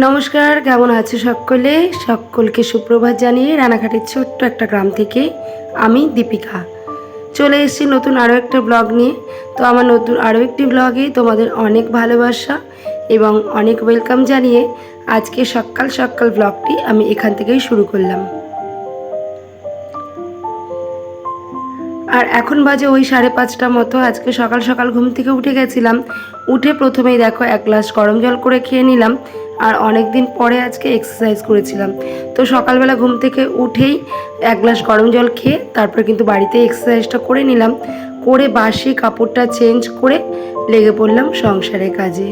নমস্কার, কেমন আছে সকলে? সকলকে সুপ্রভাত জানিয়ে রানাঘাটের ছোট্ট একটা গ্রাম থেকে আমি দীপিকা চলে এসেছি নতুন আরও একটা ব্লগ নিয়ে। তো আমার নতুন আরও একটি ব্লগে তোমাদের অনেক ভালোবাসা এবং অনেক ওয়েলকাম জানিয়ে আজকে সকাল সকাল ব্লগটি আমি এখান থেকেই শুরু করলাম। আর এখন বাজে ওই 5:30 মতো। আজকে সকাল সকাল ঘুম থেকে উঠে গেছিলাম। উঠে প্রথমেই দেখো এক গ্লাস গরম জল করে খেয়ে নিলাম। আর অনেক দিন পরে আজকে এক্সারসাইজ করেছিলাম, তো সকালবেলা ঘুম থেকে উঠেই এক গ্লাস গরম জল খেয়ে তারপর কিন্তু বাড়িতে এক্সারসাইজটা করে নিলাম। করে বাসি কাপড়টা চেঞ্জ করে লেগে পড়লাম সংসারের কাজে।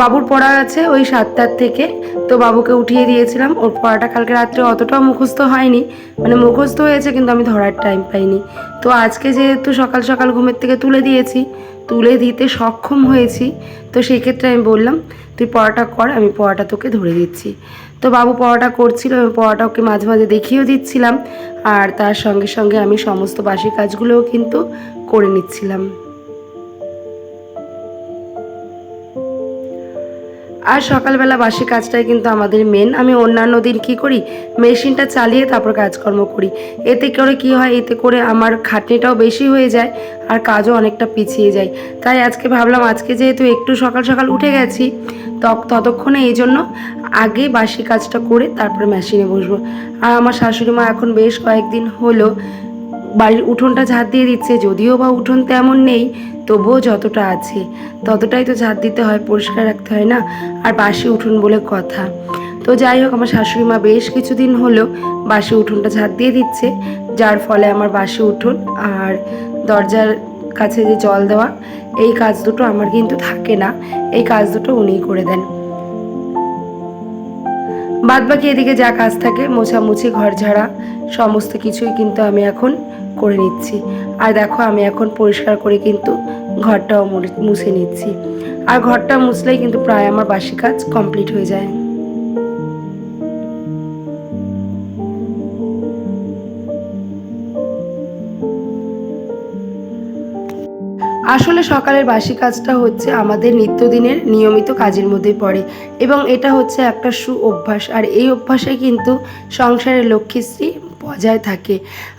বাবুর পড়া আছে ওই 7টার থেকে, তো বাবুকে উঠিয়ে দিয়েছিলাম। ওর পড়াটা কালকে রাত্রে অতটাও মুখস্থ হয়নি, মানে মুখস্থ হয়েছে কিন্তু আমি ধরার টাইম পাইনি। তো আজকে যেহেতু সকাল সকাল ঘুমের থেকে তুলে দিতে সক্ষম হয়েছি, তো সেই ক্ষেত্রে আমি বললাম তুই পড়াটা কর, আমি পড়াটা তোকে ধরে দিচ্ছি। তো বাবু পড়াটা করছিল, আমি পড়াটা ওকে মাঝে মাঝে দেখিয়েও দিচ্ছিলাম। আর তার সঙ্গে সঙ্গে আমি সমস্ত বাসি কাজগুলোও কিন্তু করে নিচ্ছিলাম। আর সকালবেলা বাসি কাজটাই কিন্তু আমাদের মেন। আমি অন্যান্য দিন কী করি, মেশিনটা চালিয়ে তারপর কাজকর্ম করি। এতে করে কি হয়, এতে করে আমার খাটনিটাও বেশি হয়ে যায় আর কাজও অনেকটা পিছিয়ে যায়। তাই আজকে ভাবলাম আজকে যেহেতু একটু সকাল সকাল উঠে গেছি, ততক্ষণে এই জন্য আগে বাসি কাজটা করে তারপরে মেশিনে বসবো। আর আমার শাশুড়ি মা এখন বেশ কয়েকদিন হলো বাড়ির উঠোনটা ঝাড় দিয়ে দিচ্ছে। যদিও বা উঠোন তেমন নেই, তবুও যতটা আছে ততটাই তো ঝাড় দিতে হয়, পরিষ্কার রাখতে হয় না। আর বাসি উঠোন বলে কথা। তো যাই হোক, আমার শাশুড়ি মা বেশ কিছুদিন হলো বাসি উঠোনটা ঝাড় দিয়ে দিচ্ছে, যার ফলে আমার বাসি উঠোন আর দরজার কাছে যে জল দেওয়া, এই কাজ দুটো আমার কিন্তু থাকে না। এই কাজ দুটো উনিই করে দেন। বাদবাকি এদিকে যা কাজ থাকে, মোছামুছি, ঘর ঝাড়া, সমস্ত কিছুই কিন্তু আমি এখন করে নিচ্ছি। আর দেখো আমি এখন পরিষ্কার করে কিন্তু ঘরটাও মুছে নিচ্ছি। আর ঘরটা মুছলেই কিন্তু প্রায় আমার বাসি কাজ কমপ্লিট হয়ে যায়। আসলে সকালের বাসি কাজটা হচ্ছে আমাদের নিত্যদিনের নিয়মিত কাজের মধ্যে পড়ে এবং এটা হচ্ছে একটা অভ্যাস। আর এই অভ্যাসে কিন্তু সংসারের লক্ষ্মীশ্রী বজায় থাকে।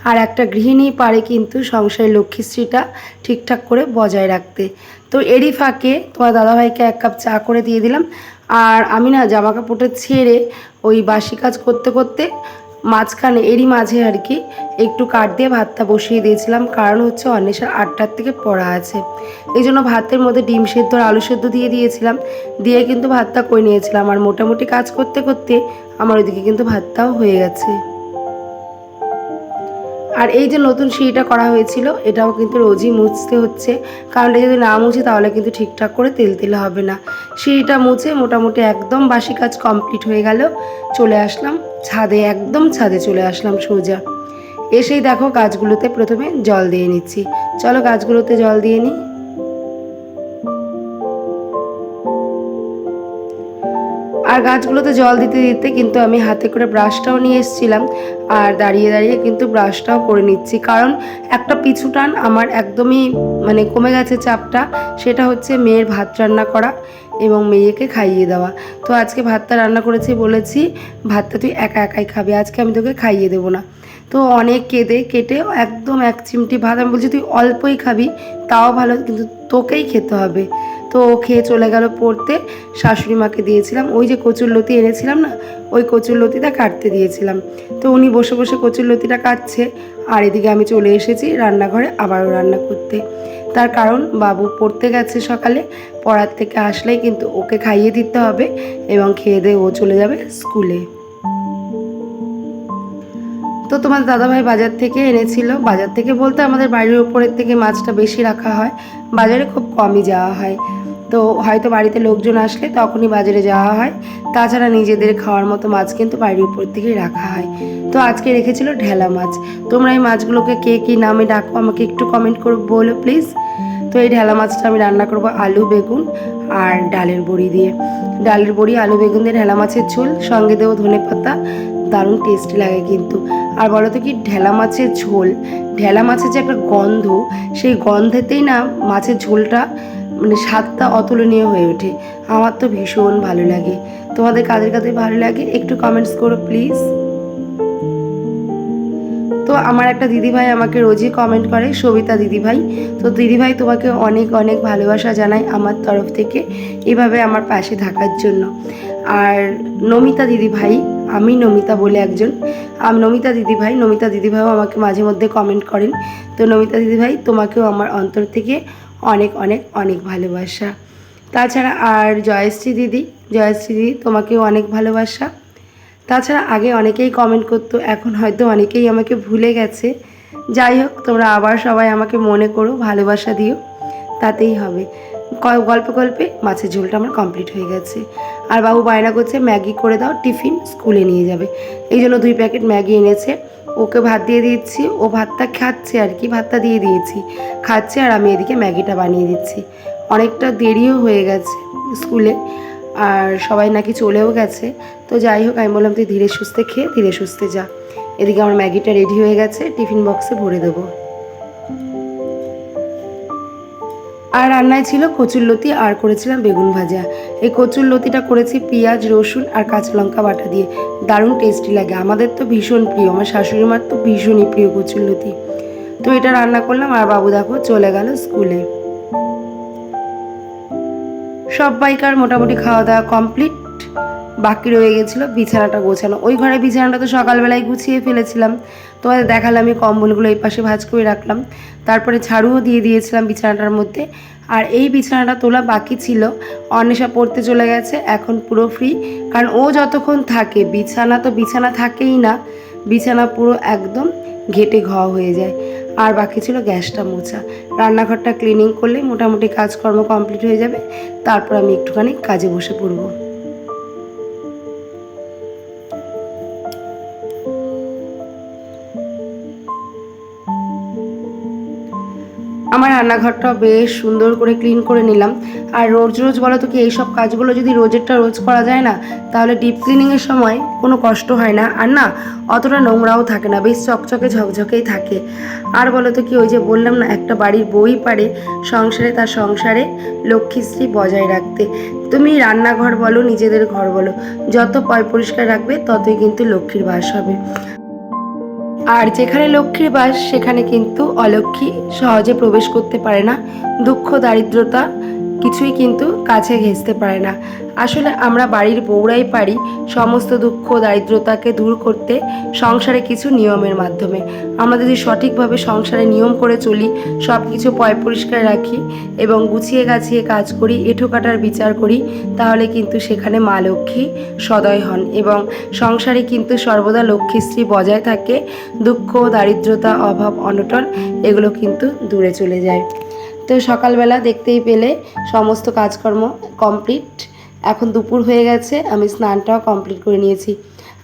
আর একটা গৃহিণী পারে কিন্তু সংসারের লক্ষ্মীশ্রীটা ঠিকঠাক করে বজায় রাখতে। তো এরই ফাঁকে তোমার দাদাভাইকে 1 কাপ চা করে দিয়ে দিলাম। আর আমি না জামা কাপড়টা ছেড়ে ওই বাসি কাজ করতে করতে মাঝখানে এরই মাঝে আর কি একটু কাঠ দিয়ে ভাতটা বসিয়ে দিয়েছিলাম। কারণ হচ্ছে অন্বেষার 8টার থেকে পড়া আছে, এই জন্য ভাতের মধ্যে ডিম সেদ্ধ আর আলু সেদ্ধ দিয়ে দিয়েছিলাম। দিয়ে কিন্তু ভাতটা করে নিয়েছিলাম। আর মোটামুটি কাজ করতে করতে আমার ওইদিকে কিন্তু ভাতটাও হয়ে গেছে। আর এই যে নতুন সিঁড়িটা করা হয়েছিল, এটাও কিন্তু রোজই মুছতে হচ্ছে, কারণ এটা যদি না মুছি তাহলে কিন্তু ঠিকঠাক করে তেল হবে না। সিঁড়িটা মুছে মোটামুটি একদম বাসি কাজ কমপ্লিট হয়ে গেল। চলে আসলাম ছাদে, একদম ছাদে চলে আসলাম সোজা। এসেই দেখো গাছগুলোতে প্রথমে জল দিয়ে নিচ্ছি। চলো গাছগুলোতে জল দিয়ে নিই। আর গাছগুলোতে জল দিতে দিতে কিন্তু আমি হাতে করে ব্রাশটাও নিয়ে এসেছিলাম। আর দাঁড়িয়ে দাঁড়িয়ে কিন্তু ব্রাশটাও করে নিচ্ছি, কারণ একটা পিছু টান আমার একদমই মানে কমে গেছে চাপটা। সেটা হচ্ছে মেয়ের ভাত রান্না করা এবং মেয়েকে খাইয়ে দেওয়া। তো আজকে ভাতটা রান্না করেছি, বলেছি ভাতটা তুই একা একাই খাবি, আজকে আমি তোকে খাইয়ে দেবো না। তো অনেক কেটে একদম 1 চিমটি ভাত, আমি বলছি তুই অল্পই খাবি তাও ভালো, কিন্তু তোকেই খেতে হবে। তো ও খেয়ে চলে গেল পড়তে। শাশুড়ি মাকে দিয়েছিলাম ওই যে কচুর লতি এনেছিলাম না, ওই কচুর লতিটা কাটতে দিয়েছিলাম। তো উনি বসে বসে কচুর লতিটা কাটছে, আর এদিকে আমি চলে এসেছি রান্নাঘরে আবারও রান্না করতে। তার কারণ বাবু পড়তে গেছে সকালে, পড়ার থেকে আসলেই কিন্তু ওকে খাইয়ে দিতে হবে এবং খেয়ে দিয়ে ও চলে যাবে স্কুলে। তো তোমার দাদাভাই বাজার থেকে এনেছিল, বাজার থেকে বলতে আমাদের বাড়ির উপরের থেকে মাছটা বেশি রাখা হয়, বাজারে খুব কমই যাওয়া হয়। তো হয়তো বাড়িতে লোকজন আসলে তখনই বাজারে যাওয়া হয়, তাছাড়া নিজেদের খাওয়ার মতো মাছ কিন্তু বাড়ির উপর থেকেই রাখা হয়। তো আজকে রেখেছিল ঢেলা মাছ। তোমরা এই মাছগুলোকে কে কী নামে ডাকো আমাকে একটু কমেন্ট করে বলো প্লিজ। তো এই ঢেলা মাছটা আমি রান্না করব আলু বেগুন আর ডালের বড়ি দিয়ে। ডালের বড়ি আলু বেগুন দিয়ে ঢেলা মাছের ঝোল, সঙ্গে দেবো ধনেপাতা, দারুণ টেস্টি লাগে কিন্তু। আর বলো তো কি, ঢেলা মাছের ঝোল, ঢেলা মাছের যে একটা গন্ধ, সেই গন্ধেতেই না মাছের ঝোলটা মানে স্বাদটা অতুলনীয় হয়ে ওঠে। আমার তো ভীষণ ভালো লাগে। তোমাদের কাদের কাদের ভালো লাগে একটু কমেন্টস করো প্লিজ। তো আমার একটা দিদিভাই আমাকে রোজই কমেন্ট করে, সবিতা দিদিভাই। তো দিদিভাই তোমাকে অনেক অনেক ভালোবাসা জানাই আমার তরফ থেকে, এভাবে আমার পাশে থাকার জন্য। আর নমিতা দিদিভাই, আমি নমিতা বলে একজন, নমিতা দিদিভাইও আমাকে মাঝে মধ্যে কমেন্ট করেন। তো নমিতা দিদিভাই তোমাকেও আমার অন্তর থেকে অনেক অনেক অনেক ভালোবাসা। তাছাড়া আর জয়শ্রী দিদি তোমাকেও অনেক ভালোবাসা। তাছাড়া আগে অনেকেই কমেন্ট করতো, এখন হয়তো অনেকেই আমাকে ভুলে গেছে। যাই হোক, তোমরা আবার সবাই আমাকে মনে করো, ভালোবাসা দিও, তাতেই হবে। গল্পে গল্পে মাছের ঝোলটা আমার কমপ্লিট হয়ে গেছে। আর বাবু বায়না করছে ম্যাগি করে দাও, টিফিন স্কুলে নিয়ে যাবে। এই জন্য 2 প্যাকেট ম্যাগি এনেছে। ওকে ভাত দিয়ে দিচ্ছি, ও ভাতটা খাচ্ছে আর কি, ভাতটা দিয়ে দিয়েছি, খাচ্ছে, আর আমি এদিকে ম্যাগিটা বানিয়ে দিচ্ছি। অনেকটা দেরিও হয়ে গেছে স্কুলে, আর সবাই নাকি চলেও গেছে। তো যাই হোক, আমি বললাম তুই ধীরে সুস্থে খেয়ে ধীরে সুস্থে যা। এদিকে আমার ম্যাগিটা রেডি হয়ে গেছে, টিফিন বক্সে ভরে দেবো। আর রান্নায় ছিল কচুরলতি আর করেছিলাম বেগুন ভাজা। এই কচুরলতিটা করেছি পেঁয়াজ, রসুন আর কাঁচা লঙ্কা বাটা দিয়ে, দারুণ টেস্টি লাগে। আমাদের তো ভীষণ প্রিয়, আমার শাশুড়ি মার তো ভীষণই প্রিয় কচুরলতি। তো এটা রান্না করলাম, আর বাবু দেখো চলে গেল স্কুলে। সবাইকার মোটামুটি খাওয়া দাওয়া কমপ্লিট। বাকি রয়ে গেছিলো বিছানাটা গোছানো। ওই ঘরে বিছানাটা তো সকালবেলায় গুছিয়ে ফেলেছিলাম, তোমাদের দেখালাম। আমি কম্বলগুলো এই পাশে ভাঁজ করে রাখলাম, তারপরে ঝাড়ুও দিয়ে দিয়েছিলাম বিছানাটার মধ্যে। আর এই বিছানাটা তোলা বাকি ছিল। অন্বেষা পড়তে চলে গেছে, এখন পুরো ফ্রি। কারণ ও যতক্ষণ থাকে, বিছানা থাকেই না, বিছানা পুরো একদম ঘেটে ঘ হয়ে যায়। আর বাকি ছিল গ্যাসটা মোছা, রান্নাঘরটা ক্লিনিং করলে মোটামুটি কাজকর্ম কমপ্লিট হয়ে যাবে। তারপর আমি একটুখানি কাজে বসে পড়বো। আমার রান্নাঘরটা বেশ সুন্দর করে ক্লিন করে নিলাম। আর রোজ রোজ বলো তো কি, এইসব কাজগুলো যদি রোজেরটা রোজ করা যায় না, তাহলে ডিপ ক্লিনিংয়ের সময় কোনো কষ্ট হয় না, আর না অতটা নোংরাও থাকে না, বেশ চকচকে ঝকঝকেই থাকে। আর বলো তো কি, ওই যে বললাম না, একটা বাড়ির বউই পারে সংসারে তার সংসারে লক্ষ্মীশ্রী বজায় রাখতে। তুমি রান্নাঘর বলো, নিজেদের ঘর বলো, যত পয় পরিষ্কার রাখবে ততই কিন্তু লক্ষ্মীর বাস হবে। আর যেখানে লক্ষ্মীর বাস, সেখানে কিন্তু অলক্ষ্মী সহজে প্রবেশ করতে পারে না। দুঃখ দারিদ্রতা কিছুই কিন্তু কাছে ঘেঁষতে পারে না। আসলে আমরা বাড়ির বউরাই পারি সমস্ত দুঃখ দারিদ্রতাকে দূর করতে সংসারে কিছু নিয়মের মাধ্যমে। আমরা যদি সঠিকভাবে সংসারে নিয়ম করে চলি, সব কিছু পয় পরিষ্কার রাখি এবং গুছিয়ে গাছিয়ে কাজ করি, এঁঠো কাটার বিচার করি, তাহলে কিন্তু সেখানে মা লক্ষ্মী সদয় হন এবং সংসারে কিন্তু সর্বদা লক্ষ্মীশ্রী বজায় থাকে। দুঃখ দারিদ্রতা অভাব অনটন এগুলো কিন্তু দূরে চলে যায়। তো সকালবেলা দেখতেই পেলে সমস্ত কাজকর্ম কমপ্লিট। এখন দুপুর হয়ে গেছে, আমি স্নানটাও কমপ্লিট করে নিয়েছি।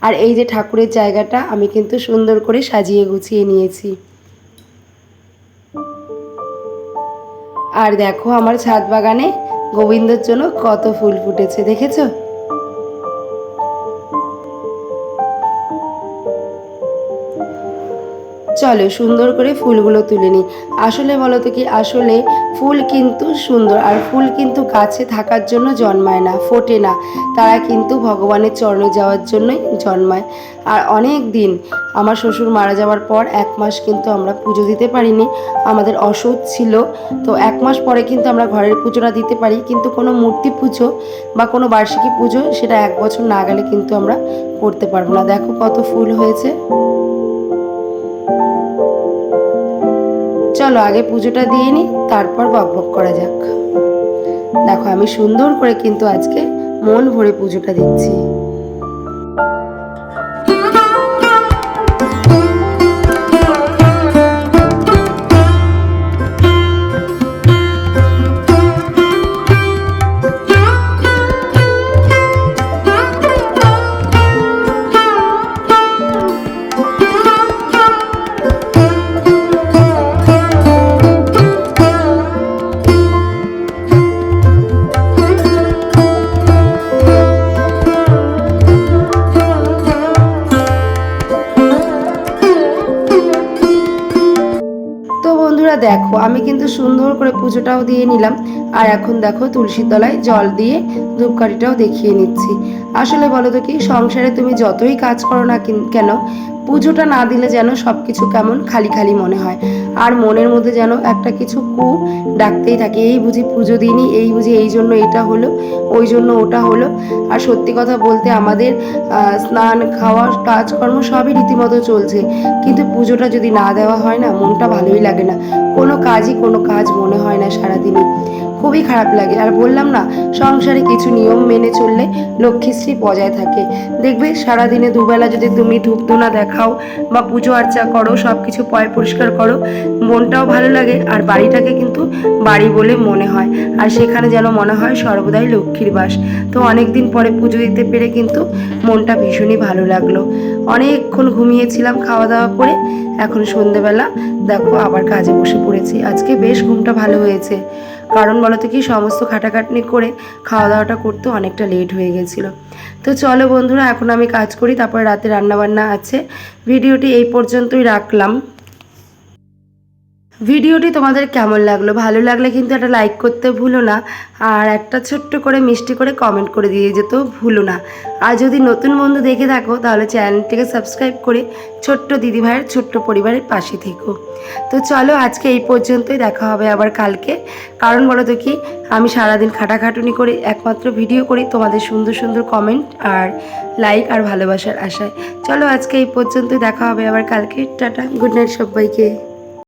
আর এই যে ঠাকুরের জায়গাটা আমি কিন্তু সুন্দর করে সাজিয়ে গুছিয়ে নিয়েছি। আর দেখো আমার ছাদ বাগানে গোবিন্দর জন্য কত ফুল ফুটেছে, দেখেছো? চলো সুন্দর করে ফুলগুলো তুলে নিই। আসলে বলো তো কি, আসলে ফুল কিন্তু সুন্দর, আর ফুল কিন্তু গাছে থাকার জন্য জন্মায় না, ফোটে না, তারা কিন্তু ভগবানের চরণে যাওয়ার জন্যই জন্মায়। আর অনেক দিন, আমার শ্বশুর মারা যাওয়ার পর 1 মাস কিন্তু আমরা পুজো দিতে পারিনি, আমাদের অসুখ ছিল। তো 1 মাস পরে কিন্তু আমরা ঘরের পুজোটা দিতে পারি, কিন্তু কোনো মূর্তি পুজো বা কোনো বার্ষিকী পুজো সেটা 1 বছর না গেলে কিন্তু আমরা করতে পারবো না। দেখো কত ফুল হয়েছে। চলো আগে পুজোটা দিয়ে নিই, তারপর বকবক করা যাক। দেখো আমি সুন্দর করে কিন্তু আজকে মন ভরে পুজোটা দিচ্ছি। আমি কিন্তু সুন্দর করে পুজোটাও দিয়ে নিলাম। আর এখন দেখো তুলসীর তলায় জল দিয়ে ধূপকাঠিটাও দেখিয়ে নিচ্ছি। আসলে বলো তো কি, সংসারে তুমি যতই কাজ করো না কেন, পুজোটা না দিলে যেন সব কিছু কেমন খালি খালি মনে হয়। আর মনের মধ্যে যেন একটা কিছু ডাকতেই থাকে, এই বুঝি পুজো দিইনি, এই বুঝি এই জন্য এটা হলো, ওই জন্য ওটা হলো। আর সত্যি কথা বলতে আমাদের স্নান খাওয়া কাজকর্ম সবই রীতিমতো চলছে, কিন্তু পুজোটা যদি না দেওয়া হয় না, মনটা ভালোই লাগে না। কোনো কাজ মনে হয় না সারাদিনে, খুবই খারাপ লাগে। আর বললাম না, সংসারে কিছু নিয়ম মেনে চললে লক্ষ্মীশ্রী বজায় থাকে। দেখবে সারাদিনে দুবেলা যদি তুমি ধূপধুনা দেখাও বা পুজো আর্চা করো, সব কিছু পয় পরিষ্কার করো, মনটাও ভালো লাগে। আর বাড়িটাকে কিন্তু বাড়ি বলে মনে হয়, আর সেখানে যেন মনে হয় সর্বদাই লক্ষ্মীর বাস। তো অনেক দিন পরে পুজো দিতে পেরে কিন্তু মনটা ভীষণই ভালো লাগলো। অনেকক্ষণ ঘুমিয়েছিলাম খাওয়া দাওয়া করে, এখন সন্ধেবেলা দেখো আবার কাজে বসে পড়েছি। আজকে বেশ ঘুমটা ভালো হয়েছে, কারণ বলতো কি, সমস্ত খাটাখাটনি করে খাওয়া দাওয়াটা করতে অনেকটা লেট হয়ে গেছিলো। তো চলো বন্ধুরা, এখন আমি কাজ করি, তারপরে রাতে রান্নাবান্না আছে। ভিডিওটি এই পর্যন্তই রাখলাম। ভিডিওটি তোমাদের কেমন লাগলো? ভালো লাগলে কিন্তু একটা লাইক করতে ভুলো না, আর একটা ছোট্ট করে মিষ্টি করে কমেন্ট করে দিয়ে যেতেও ভুলো না। আর যদি নতুন বন্ধু দেখে থাকো, তাহলে চ্যানেলটিকে সাবস্ক্রাইব করে ছোট্ট দিদিভাইয়ের ছোট্ট পরিবারের পাশে থেকো। তো চলো আজকে এই পর্যন্তই, দেখা হবে আবার কালকে। কারণ বলো তো কি, আমি সারাদিন খাটাখাটুনি করে একমাত্র ভিডিও করি তোমাদের সুন্দর সুন্দর কমেন্ট আর লাইক আর ভালোবাসার আশায়। চলো আজকে এই পর্যন্তই, দেখা হবে আবার কালকে। টাটা, গুড নাইট সবাইকে।